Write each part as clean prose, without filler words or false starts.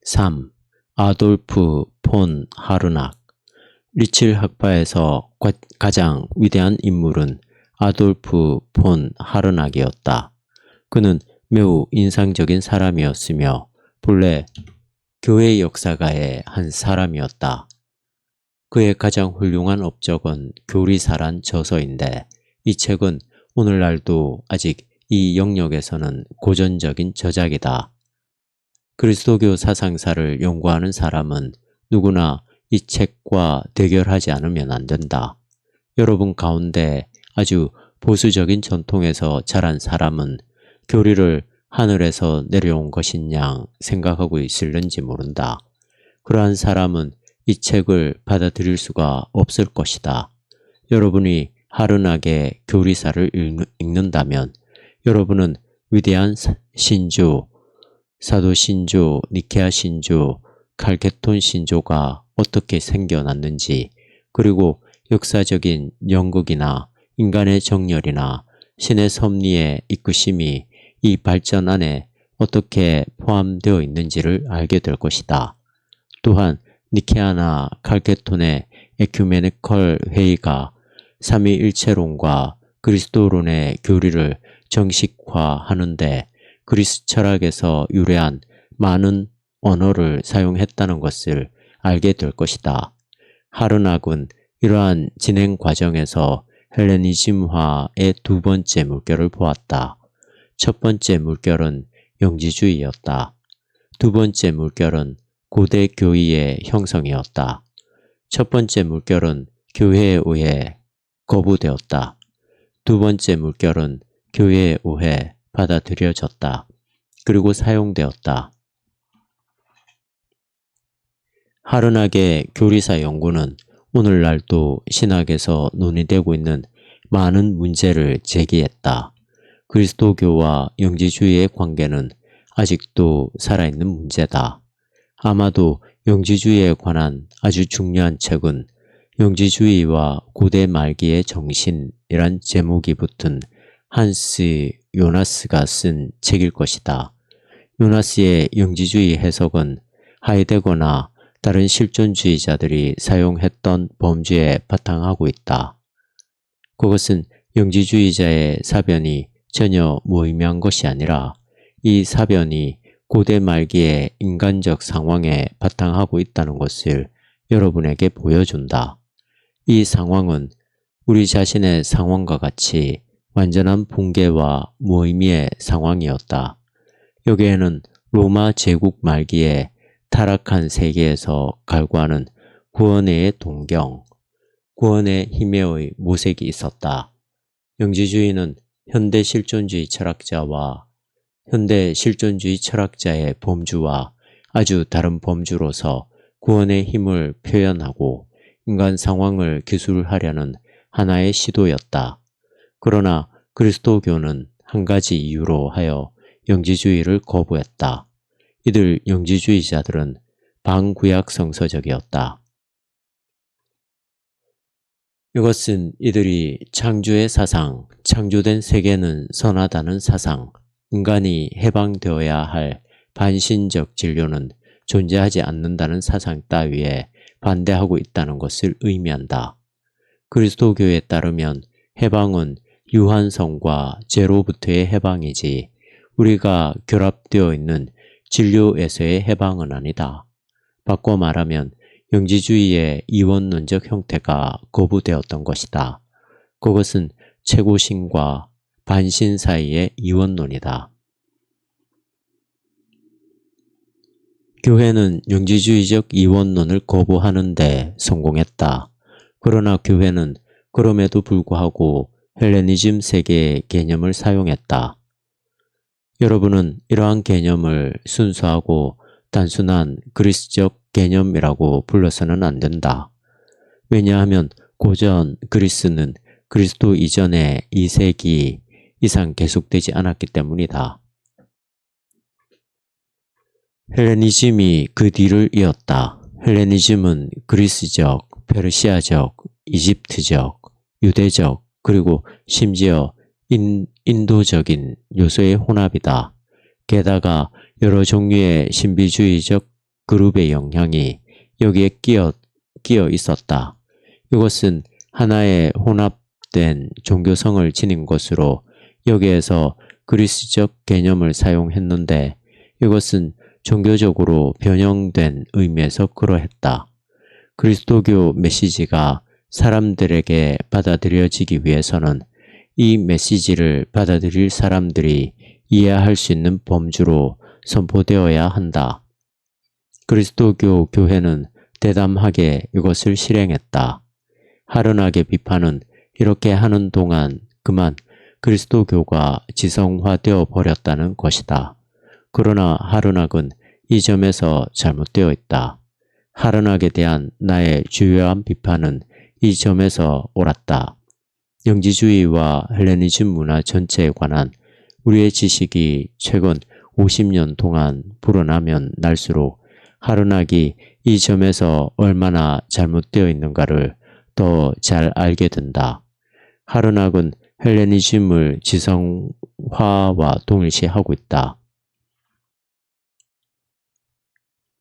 3. 아돌프 폰 하르낙. 리칠 학파에서 가장 위대한 인물은 아돌프 폰 하르낙이었다. 그는 매우 인상적인 사람이었으며 본래 교회 역사가의 한 사람이었다. 그의 가장 훌륭한 업적은 교리사란 저서인데 이 책은 오늘날도 아직 이 영역에서는 고전적인 저작이다. 그리스도교 사상사를 연구하는 사람은 누구나 이 책과 대결하지 않으면 안 된다. 여러분 가운데 아주 보수적인 전통에서 자란 사람은 교리를 하늘에서 내려온 것이냐 생각하고 있을는지 모른다. 그러한 사람은 이 책을 받아들일 수가 없을 것이다. 여러분이 하르낙의 교리사를 읽는다면 여러분은 위대한 신조, 사도 신조, 니케아 신조, 칼케톤 신조가 어떻게 생겨났는지, 그리고 역사적인 연극이나 인간의 정열이나 신의 섭리의 이끄심이 이 발전 안에 어떻게 포함되어 있는지를 알게 될 것이다. 또한 니케아나 칼케톤의 에큐메니컬 회의가 삼위일체론과 그리스도론의 교리를 정식화하는데 그리스 철학에서 유래한 많은 언어를 사용했다는 것을 알게 될 것이다. 하르낙은 이러한 진행 과정에서 헬레니즘화의 두 번째 물결을 보았다. 첫 번째 물결은 영지주의였다. 두 번째 물결은 고대 교의의 형성이었다. 첫 번째 물결은 교회에 의해 거부되었다. 두 번째 물결은 교회에 의해 받아들여졌다. 그리고 사용되었다. 하르낙의 교리사 연구는 오늘날도 신학에서 논의되고 있는 많은 문제를 제기했다. 그리스도교와 영지주의의 관계는 아직도 살아있는 문제다. 아마도 영지주의에 관한 아주 중요한 책은 영지주의와 고대 말기의 정신이란 제목이 붙은 한스 요나스가 쓴 책일 것이다. 요나스의 영지주의 해석은 하이데거나 다른 실존주의자들이 사용했던 범주에 바탕하고 있다. 그것은 영지주의자의 사변이 전혀 무의미한 것이 아니라 이 사변이 고대 말기의 인간적 상황에 바탕하고 있다는 것을 여러분에게 보여준다. 이 상황은 우리 자신의 상황과 같이 완전한 붕괴와 무의미의 상황이었다. 여기에는 로마 제국 말기에 타락한 세계에서 갈구하는 구원의 동경, 구원의 힘의 모색이 있었다. 영지주의는 현대 실존주의 철학자와 현대 실존주의 철학자의 범주와 아주 다른 범주로서 구원의 힘을 표현하고 인간 상황을 기술하려는 하나의 시도였다. 그러나 그리스도교는 한 가지 이유로 하여 영지주의를 거부했다. 이들 영지주의자들은 반구약 성서적이었다. 이것은 이들이 창조의 사상, 창조된 세계는 선하다는 사상, 인간이 해방되어야 할 반신적 진료는 존재하지 않는다는 사상 따위에 반대하고 있다는 것을 의미한다. 그리스도교에 따르면 해방은 유한성과 죄로부터의 해방이지 우리가 결합되어 있는 진료에서의 해방은 아니다. 바꿔 말하면 영지주의의 이원론적 형태가 거부되었던 것이다. 그것은 최고신과 반신 사이의 이원론이다. 교회는 영지주의적 이원론을 거부하는 데 성공했다. 그러나 교회는 그럼에도 불구하고 헬레니즘 세계의 개념을 사용했다. 여러분은 이러한 개념을 순수하고 단순한 그리스적 개념이라고 불러서는 안 된다. 왜냐하면 고전 그리스는 그리스도 이전의 2세기 이상 계속되지 않았기 때문이다. 헬레니즘이 그 뒤를 이었다. 헬레니즘은 그리스적, 페르시아적, 이집트적, 유대적, 그리고 심지어 인도적인 요소의 혼합이다. 게다가 여러 종류의 신비주의적 그룹의 영향이 여기에 끼어 있었다. 이것은 하나의 혼합된 종교성을 지닌 것으로 여기에서 그리스적 개념을 사용했는데 이것은 종교적으로 변형된 의미에서 그러했다. 그리스도교 메시지가 사람들에게 받아들여지기 위해서는 이 메시지를 받아들일 사람들이 이해할 수 있는 범주로 선포되어야 한다. 그리스도교 교회는 대담하게 이것을 실행했다. 하르낙의 비판은 이렇게 하는 동안 그만 그리스도교가 지성화되어 버렸다는 것이다. 그러나 하르낙은 이 점에서 잘못되어 있다. 하르낙에 대한 나의 주요한 비판은 이 점에서 옳았다. 영지주의와 헬레니즘 문화 전체에 관한 우리의 지식이 최근 50년 동안 불어나면 날수록 하르낙이 이 점에서 얼마나 잘못되어 있는가를 더 잘 알게 된다. 하르낙은 헬레니즘을 지성화와 동일시하고 있다.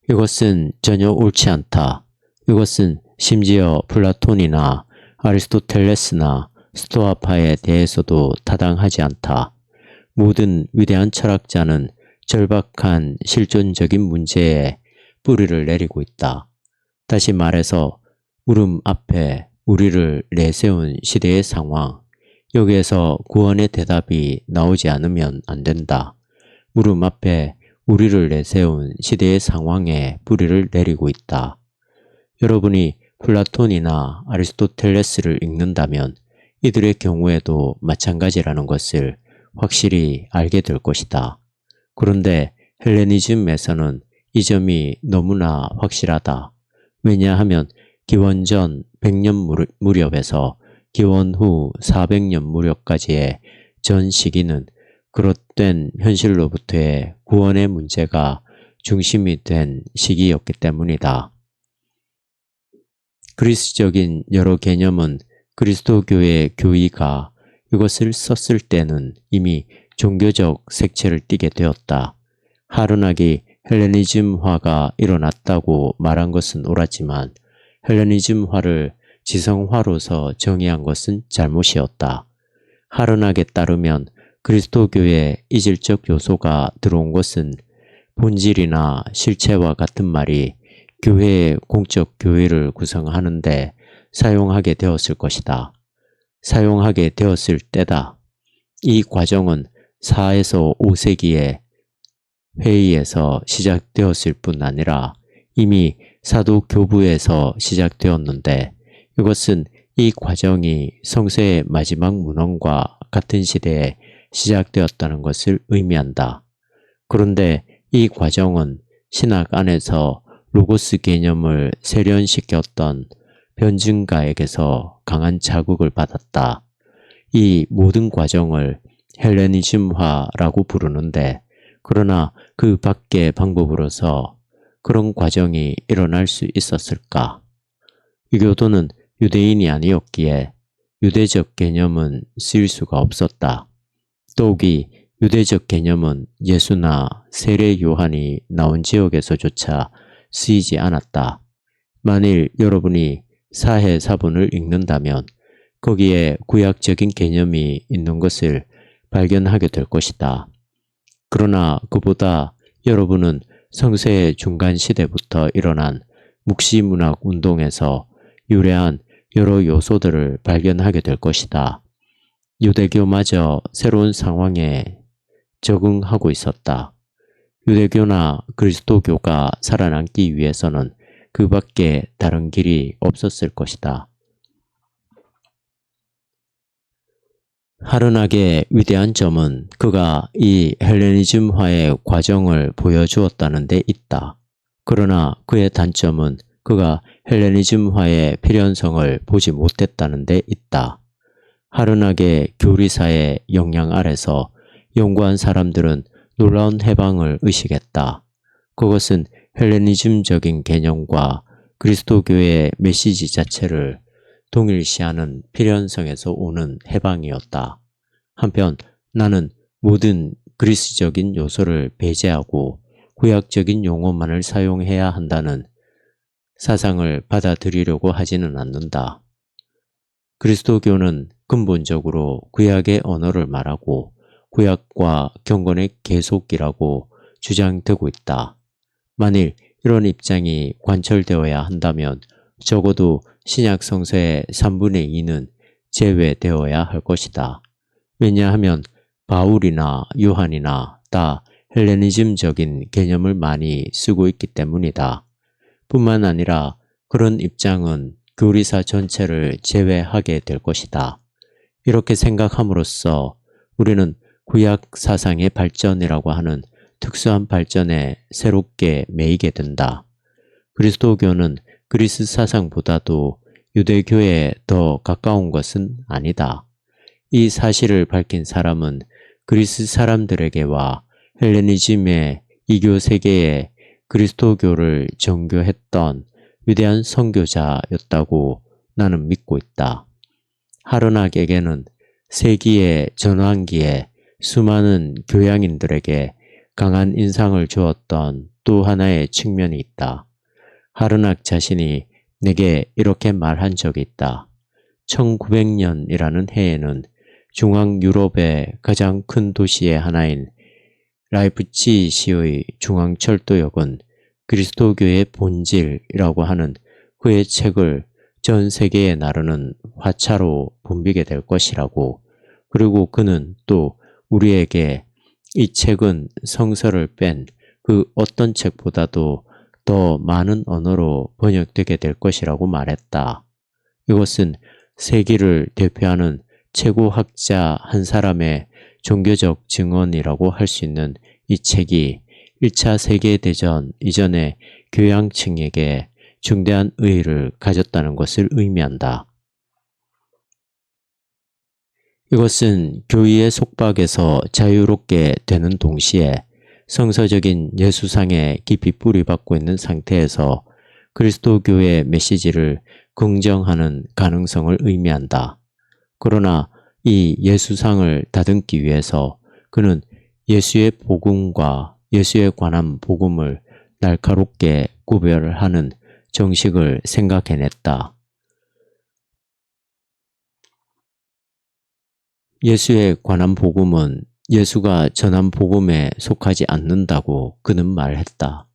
이것은 전혀 옳지 않다. 이것은 심지어 플라톤이나 아리스토텔레스나 스토아파에 대해서도 타당하지 않다. 모든 위대한 철학자는 절박한 실존적인 문제에 뿌리를 내리고 있다. 다시 말해서 물음 앞에 우리를 내세운 시대의 상황, 여기에서 구원의 대답이 나오지 않으면 안 된다. 물음 앞에 우리를 내세운 시대의 상황에 뿌리를 내리고 있다. 여러분이 플라톤이나 아리스토텔레스를 읽는다면 이들의 경우에도 마찬가지라는 것을 확실히 알게 될 것이다. 그런데 헬레니즘에서는 이 점이 너무나 확실하다. 왜냐하면 기원전 100년 무렵에서 기원 후 400년 무렵까지의 전 시기는 그릇된 현실로부터의 구원의 문제가 중심이 된 시기였기 때문이다. 그리스적인 여러 개념은 그리스도교의 교의가 이것을 썼을 때는 이미 종교적 색채를 띠게 되었다. 하르낙이 헬레니즘화가 일어났다고 말한 것은 옳았지만 헬레니즘화를 지성화로서 정의한 것은 잘못이었다. 하르낙에 따르면 그리스도교의 이질적 요소가 들어온 것은 본질이나 실체와 같은 말이 교회의 공적 교회를 구성하는데 사용하게 되었을 것이다. 사용하게 되었을 때다. 이 과정은 4에서 5세기의 회의에서 시작되었을 뿐 아니라 이미 사도교부에서 시작되었는데 이것은 이 과정이 성서의 마지막 문헌과 같은 시대에 시작되었다는 것을 의미한다. 그런데 이 과정은 신학 안에서 로고스 개념을 세련시켰던 변증가에게서 강한 자극을 받았다. 이 모든 과정을 헬레니즘화라고 부르는데 그러나 그 밖의 방법으로서 그런 과정이 일어날 수 있었을까? 유교도는 유대인이 아니었기에 유대적 개념은 쓰일 수가 없었다. 더욱이 유대적 개념은 예수나 세례 요한이 나온 지역에서조차 쓰이지 않았다. 만일 여러분이 사해사본을 읽는다면 거기에 구약적인 개념이 있는 것을 발견하게 될 것이다. 그러나 그보다 여러분은 성서의 중간 시대부터 일어난 묵시문학 운동에서 유래한 여러 요소들을 발견하게 될 것이다. 유대교마저 새로운 상황에 적응하고 있었다. 유대교나 그리스도교가 살아남기 위해서는 그 밖에 다른 길이 없었을 것이다. 하르낙의 위대한 점은 그가 이 헬레니즘화의 과정을 보여주었다는 데 있다. 그러나 그의 단점은 그가 헬레니즘화의 필연성을 보지 못했다는 데 있다. 하르낙의 교리사의 영향 아래서 연구한 사람들은 놀라운 해방을 의식했다. 그것은 헬레니즘적인 개념과 그리스도교의 메시지 자체를 동일시하는 필연성에서 오는 해방이었다. 한편 나는 모든 그리스적인 요소를 배제하고 구약적인 용어만을 사용해야 한다는 사상을 받아들이려고 하지는 않는다. 그리스도교는 근본적으로 구약의 언어를 말하고 구약과 경건의 계속이라고 주장되고 있다. 만일 이런 입장이 관철되어야 한다면 적어도 신약 성서의 3분의 2는 제외되어야 할 것이다. 왜냐하면 바울이나 요한이나 다 헬레니즘적인 개념을 많이 쓰고 있기 때문이다. 뿐만 아니라 그런 입장은 교리사 전체를 제외하게 될 것이다. 이렇게 생각함으로써 우리는 구약 사상의 발전이라고 하는 특수한 발전에 새롭게 매이게 된다. 그리스도교는 그리스 사상보다도 유대교에 더 가까운 것은 아니다. 이 사실을 밝힌 사람은 그리스 사람들에게와 헬레니즘의 이교 세계에 그리스도교를 정교했던 위대한 선교자였다고 나는 믿고 있다. 하르낙에게는 세기의 전환기에 수많은 교양인들에게 강한 인상을 주었던 또 하나의 측면이 있다. 하르낙 자신이 내게 이렇게 말한 적이 있다. 1900년이라는 해에는 중앙 유럽의 가장 큰 도시의 하나인 라이프치히의 중앙철도역은 그리스도교의 본질이라고 하는 그의 책을 전 세계에 나르는 화차로 붐비게 될 것이라고, 그리고 그는 또 우리에게 이 책은 성서를 뺀 그 어떤 책보다도 더 많은 언어로 번역되게 될 것이라고 말했다. 이것은 세계를 대표하는 최고 학자 한 사람의 종교적 증언이라고 할 수 있는 이 책이 1차 세계대전 이전의 교양층에게 중대한 의의를 가졌다는 것을 의미한다. 이것은 교의의 속박에서 자유롭게 되는 동시에 성서적인 예수상에 깊이 뿌리박고 있는 상태에서 그리스도교의 메시지를 긍정하는 가능성을 의미한다. 그러나 이 예수상을 다듬기 위해서 그는 예수의 복음과 예수에 관한 복음을 날카롭게 구별하는 정식을 생각해냈다. 예수에 관한 복음은 예수가 전한 복음에 속하지 않는다고 그는 말했다.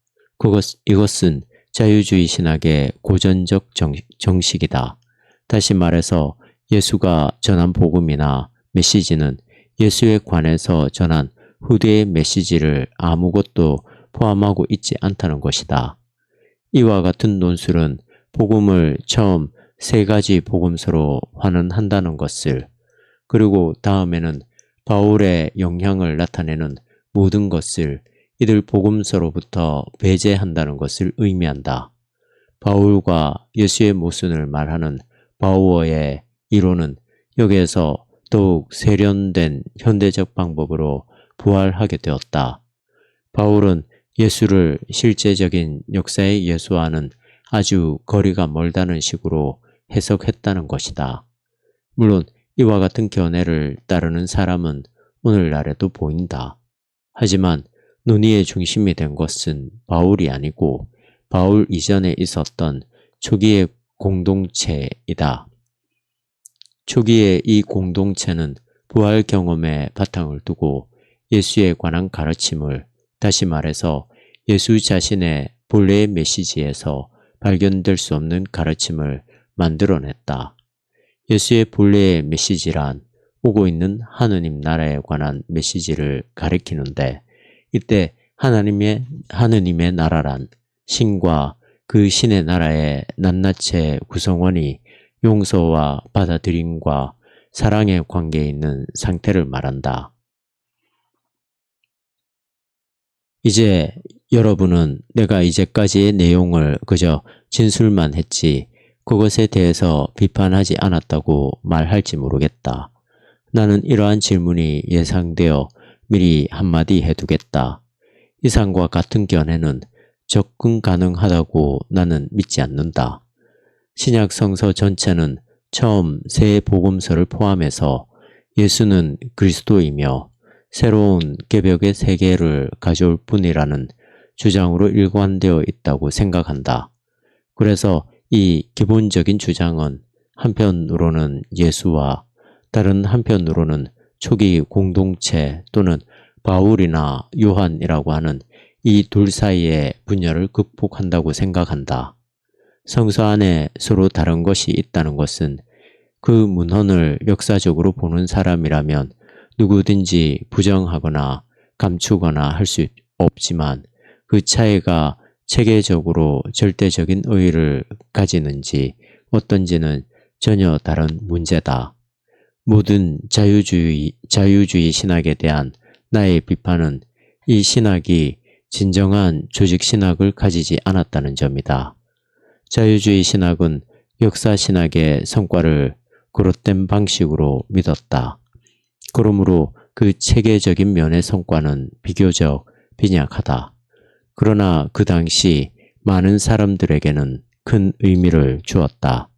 이것은 자유주의 신학의 고전적 정식이다. 다시 말해서 예수가 전한 복음이나 메시지는 예수에 관해서 전한 후대의 메시지를 아무것도 포함하고 있지 않다는 것이다. 이와 같은 논술은 복음을 처음 3가지 복음서로 환원한다는 것을, 그리고 다음에는 바울의 영향을 나타내는 모든 것을 이들 복음서로부터 배제한다는 것을 의미한다. 바울과 예수의 모순을 말하는 바우어의 이론은 여기에서 더욱 세련된 현대적 방법으로 부활하게 되었다. 바울은 예수를 실제적인 역사의 예수와는 아주 거리가 멀다는 식으로 해석했다는 것이다. 물론 이와 같은 견해를 따르는 사람은 오늘날에도 보인다. 하지만 논의의 중심이 된 것은 바울이 아니고 바울 이전에 있었던 초기의 공동체이다. 초기의 이 공동체는 부활 경험에 바탕을 두고 예수에 관한 가르침을, 다시 말해서 예수 자신의 본래의 메시지에서 발견될 수 없는 가르침을 만들어냈다. 예수의 본래의 메시지란 오고 있는 하느님 나라에 관한 메시지를 가리키는데, 이때 하느님의 나라란 신과 그 신의 나라의 낱낱의 구성원이 용서와 받아들임과 사랑의 관계에 있는 상태를 말한다. 이제 여러분은 내가 이제까지의 내용을 그저 진술만 했지 그것에 대해서 비판하지 않았다고 말할지 모르겠다. 나는 이러한 질문이 예상되어 미리 한마디 해두겠다. 이상과 같은 견해는 접근 가능하다고 나는 믿지 않는다. 신약 성서 전체는 처음 새 복음서를 포함해서 예수는 그리스도이며 새로운 개벽의 세계를 가져올 뿐이라는 주장으로 일관되어 있다고 생각한다. 그래서 이 기본적인 주장은 한편으로는 예수와 다른 한편으로는 초기 공동체 또는 바울이나 요한이라고 하는 이 둘 사이의 분열을 극복한다고 생각한다. 성서 안에 서로 다른 것이 있다는 것은 그 문헌을 역사적으로 보는 사람이라면 누구든지 부정하거나 감추거나 할 수 없지만 그 차이가 체계적으로 절대적인 의의를 가지는지 어떤지는 전혀 다른 문제다. 모든 자유주의 신학에 대한 나의 비판은 이 신학이 진정한 조직 신학을 가지지 않았다는 점이다. 자유주의 신학은 역사 신학의 성과를 그릇된 방식으로 믿었다. 그러므로 그 체계적인 면의 성과는 비교적 빈약하다. 그러나 그 당시 많은 사람들에게는 큰 의미를 주었다.